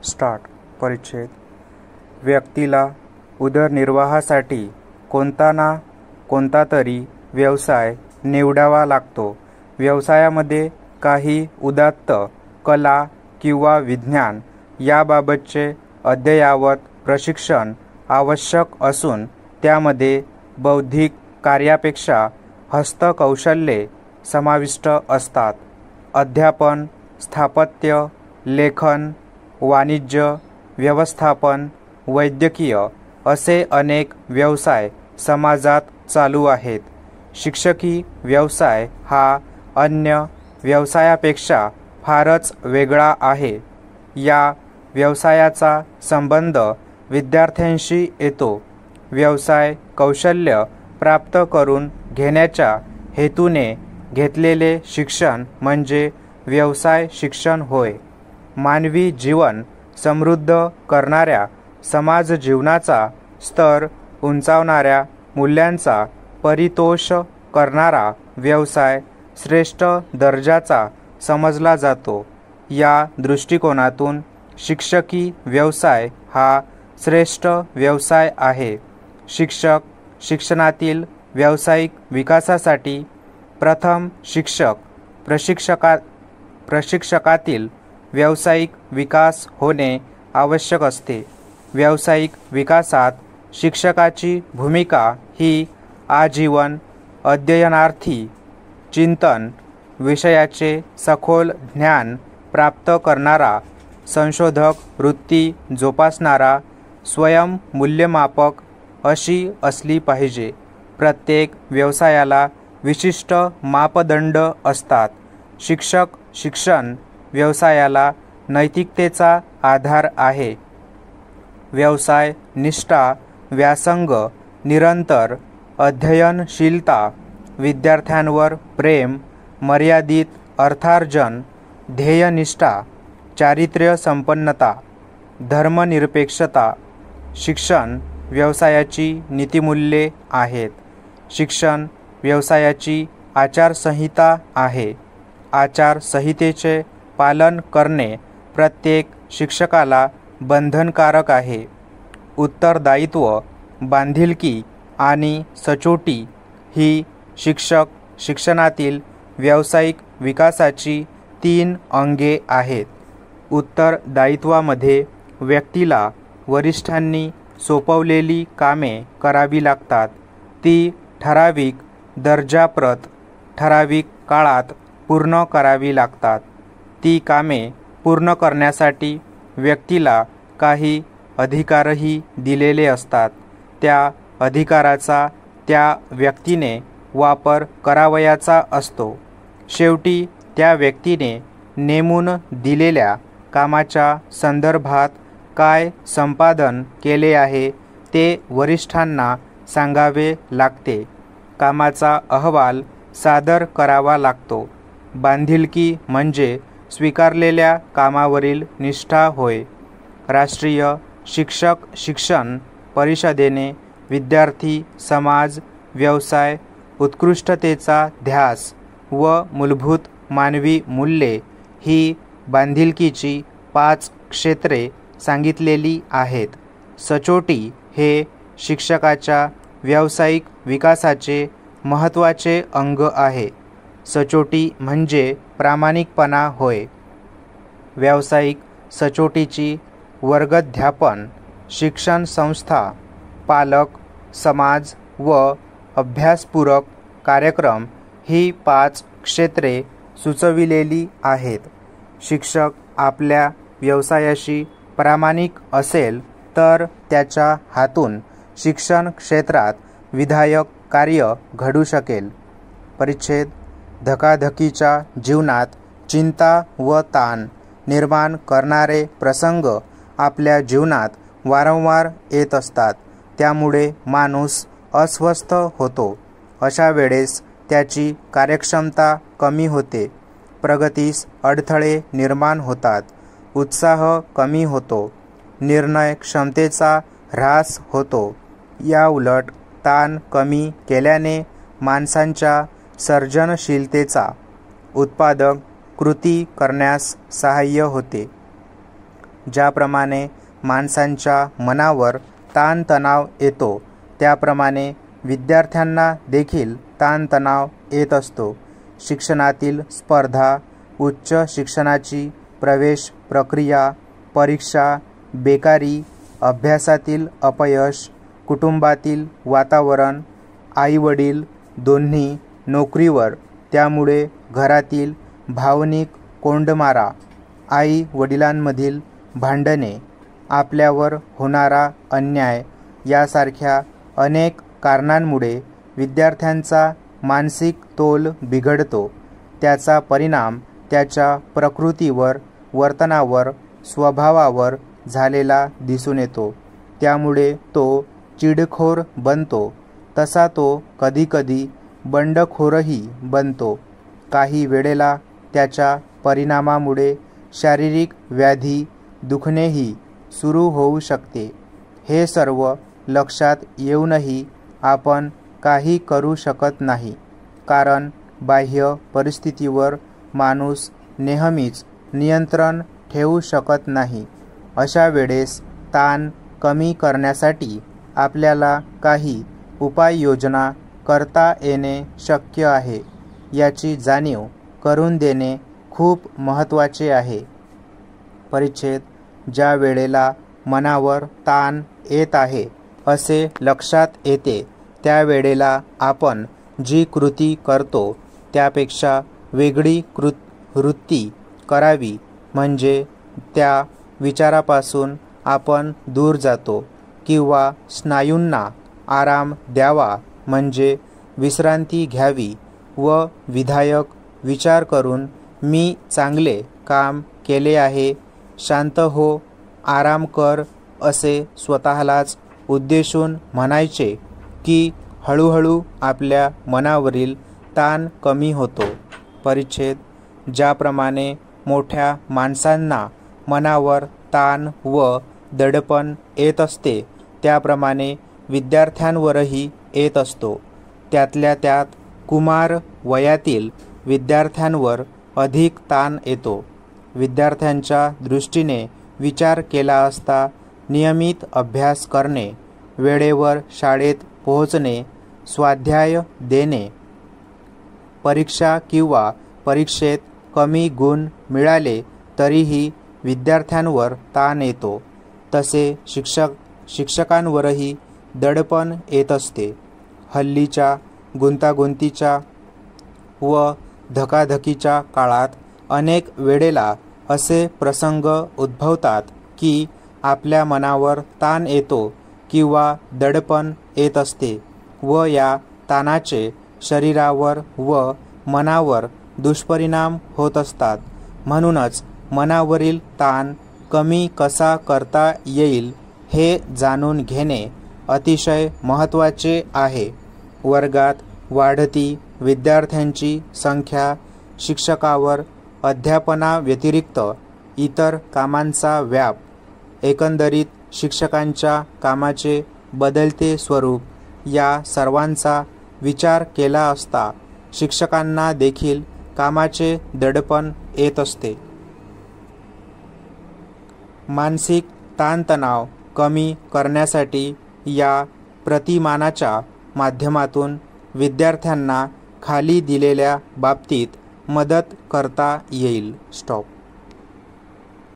Start. परिच्छेद. व्यक्तीला उदरनिर्वाहासाठी कोणता ना कोणता तरी व्यवसाय निवडावा लागतो. व्यवसायामध्ये काही उदात्त कला किंवा विज्ञान याबाबतचे अद्ययावत प्रशिक्षण आवश्यक असून त्यामध्ये बौद्धिक कार्यापेक्षा हस्तकौशल्ये समाविष्ट असतात. अध्यापन, स्थापत्य, लेखन, वाणिज्य, व्यवस्थापन, वैद्यकीय असे अनेक व्यवसाय समाजात चालू आहेत. शिक्षकी व्यवसाय हा अन्य व्यवसायापेक्षा फारच वेगळा आहे. या व्यवसायाचा संबंध विद्यार्थ्यांशी येतो. व्यवसाय कौशल्य प्राप्त करून घेण्याच्या हेतूने घेतलेले शिक्षण म्हणजे व्यवसाय शिक्षण होय. मानवी जीवन समृद्ध करणाऱ्या, समाज जीवनाचा स्तर उंचावणाऱ्या मूल्यांचा परितोष करणारा व्यवसाय श्रेष्ठ दर्जाचा समजला जातो. या दृष्टिकोनातून शिक्षकी व्यवसाय हा श्रेष्ठ व्यवसाय आहे. शिक्षक शिक्षणातील व्यावसायिक विकासासाठी प्रथम शिक्षक प्रशिक्षकातील व्यावसायिक विकास होणे आवश्यक असते. व्यावसायिक विकासात शिक्षकाची भूमिका ही आजीवन अध्ययनार्थी चिंतन, विषयाचे सखोल ज्ञान प्राप्त करणारा, संशोधक वृत्ती जोपासणारा, स्वयंमूल्यमापक अशी असली पाहिजे. प्रत्येक व्यवसायाला विशिष्ट मापदंड असतात. शिक्षक शिक्षण व्यवसायाला नैतिकतेचा आधार आहे. व्यवसाय निष्ठा, व्यासंग, निरंतर अध्ययनशीलता, विद्यार्थ्यांवर प्रेम, मर्यादित अर्थार्जन, ध्येयनिष्ठा, चारित्र्य संपन्नता, धर्मनिरपेक्षता शिक्षण व्यवसायाची नीतिमूल्ये आहेत. शिक्षण व्यवसायाची आचारसंहिता आहे. आचारसंहितेचे पालन करणे प्रत्येक शिक्षकाला बंधनकारक आहे. उत्तरदायित्व, बांधिलकी आणि सचोटी ही शिक्षक शिक्षणातील व्यावसायिक विकासाची 3 अंगे आहेत. उत्तरदायित्वामध्ये व्यक्तीला वरिष्ठांनी सोपवलेली कामे करावी लागतात. ती ठराविक दर्जाप्रत ठराविक काळात पूर्ण करावी लागतात. ती कामे पूर्ण करण्यासाठी व्यक्तीला काही अधिकारही दिलेले असतात. त्या अधिकाराचा त्या व्यक्तीने वापर करावयाचा असतो. शेवटी त्या व्यक्तीने नेमून दिलेल्या कामाच्या संदर्भात काय संपादन केले आहे ते वरिष्ठांना सांगावे लागते. कामाचा अहवाल सादर करावा लागतो. बांधिलकी म्हणजे स्वीकारलेल्या कामावरील निष्ठा होय. राष्ट्रीय शिक्षक शिक्षण परिषदेने विद्यार्थी, समाज, व्यवसाय, उत्कृष्टतेचा ध्यास व मूलभूत मानवी मूल्ये ही बांधिलकीची 5 क्षेत्रे सांगितलेली आहेत. सचोटी हे शिक्षकाच्या व्यावसायिक विकासाचे महत्त्वाचे अंग आहे. सचोटी म्हणजे प्रामाणिकपणा होय. व्यावसायिक सचोटीची वर्गध्यापन, शिक्षण संस्था, पालक, समाज व अभ्यासपूरक कार्यक्रम ही 5 क्षेत्रे सुचविलेली आहेत. शिक्षक आपल्या व्यवसायाशी प्रामाणिक असेल तर त्याच्या हातून शिक्षण क्षेत्रात विधायक कार्य घडू शकेल. परिच्छेद. धकाधकीच्या जीवनात चिंता व ताण निर्माण करणारे प्रसंग आपल्या जीवनात वारंवार येत असतात. त्यामुळे माणूस अस्वस्थ होतो. अशा वेळेस त्याची कार्यक्षमता कमी होते. प्रगतीस अडथळे निर्माण होतात. उत्साह कमी होतो. निर्णय क्षमतेचा ह्रास होतो. या उलट ताण कमी केल्याने माणसांच्या सर्जनशीलतेचा उत्पादक कृती करण्यास सहाय्य होते. ज्याप्रमाणे माणसांच्या मनावर ताणतणाव येतो त्याप्रमाणे विद्यार्थ्यांना देखील ताणतणाव येत असतो. शिक्षणातील स्पर्धा, उच्च शिक्षणाची प्रवेश प्रक्रिया, परीक्षा, बेकारी, अभ्यासातील अपयश, कुटुंबातील वातावरण, आईवडील दोन्ही नोकरीवर त्यामुळे घरातील भावनिक कोंडमारा, आई वडिलांमधील भांडणे, आपल्यावर होणारा अन्याय यासारख्या अनेक कारणांमुळे विद्यार्थ्यांचा मानसिक तोल बिघडतो. त्याचा परिणाम त्याच्या प्रकृतीवर, वर्तनावर, स्वभावावर झालेला दिसून येतो. त्यामुळे तो चिडखोर बनतो. तसा तो कधीकधी बंडखोरही बनतो. काही वेळेला त्याच्या परिणामामुळे शारीरिक व्याधी, दुखणेही सुरू होऊ शकते. हे सर्व लक्षात येऊनही आपण काही करू शकत नाही, कारण बाह्य परिस्थितीवर माणूस नेहमीच नियंत्रण ठेवू शकत नाही. अशा वेळेस ताण कमी करण्यासाठी आपल्याला काही उपाययोजना करता येणे शक्य आहे, याची जाणीव करून देणे खूप महत्त्वाचे आहे. परिच्छेद. ज्या वेळेला मनावर ताण येत आहे असे लक्षात येते त्यावेळेला आपण जी कृती करतो त्यापेक्षा वेगळी वृत्ती करावी, म्हणजे त्या विचारापासून आपण दूर जातो, किंवा स्नायूंना आराम द्यावा म्हणजे विश्रांती घ्यावी व विधायक विचार करून मी चांगले काम केले आहे, शांत हो, आराम कर असे स्वतःलाच उद्देशून म्हणायचे की हळूहळू आपल्या मनावरील ताण कमी होतो. परिच्छेद. ज्याप्रमाणे मोठ्या माणसांना मनावर ताण व दडपण येत असते त्याप्रमाणे विद्यार्थ्यांवरही येत असतो. त्यातल्या त्यात कुमार वयातील विद्यार्थ्यांवर अधिक ताण येतो. विद्यार्थ्यांच्या दृष्टीने विचार केला असता नियमित अभ्यास करणे, वेळेवर शाळेत पोहोचणे, स्वाध्याय देणे, परीक्षा किंवा परीक्षेत कमी गुण मिळाले तरीही विद्यार्थ्यांवर ताण येतो. तसे शिक्षकांवरही दडपण येत असते. हल्लीच्या गुंतागुंतीच्या व धकाधकीच्या काळात अनेक वेळेला असे प्रसंग उद्भवतात की आपल्या मनावर ताण येतो किंवा दडपण येत असते व या ताणाचे शरीरावर व मनावर दुष्परिणाम होत असतात. म्हणूनच मनावरील ताण कमी कसा करता येईल हे जाणून घेणे अतिशय महत्त्वाचे आहे. वर्गात वाढती विद्यार्थ्यांची संख्या, शिक्षकावर अध्यापनाव्यतिरिक्त इतर कामांचा व्याप, एकंदरीत शिक्षकांच्या कामाचे बदलते स्वरूप या सर्वांचा विचार केला असता शिक्षकांना देखील कामाचे दडपण येत असते. मानसिक ताणतणाव कमी करण्यासाठी या प्रतिमानाच्या माध्यमातून विद्यार्थ्यांना खाली दिलेल्या बाबतीत मदत करता येईल. स्टॉप.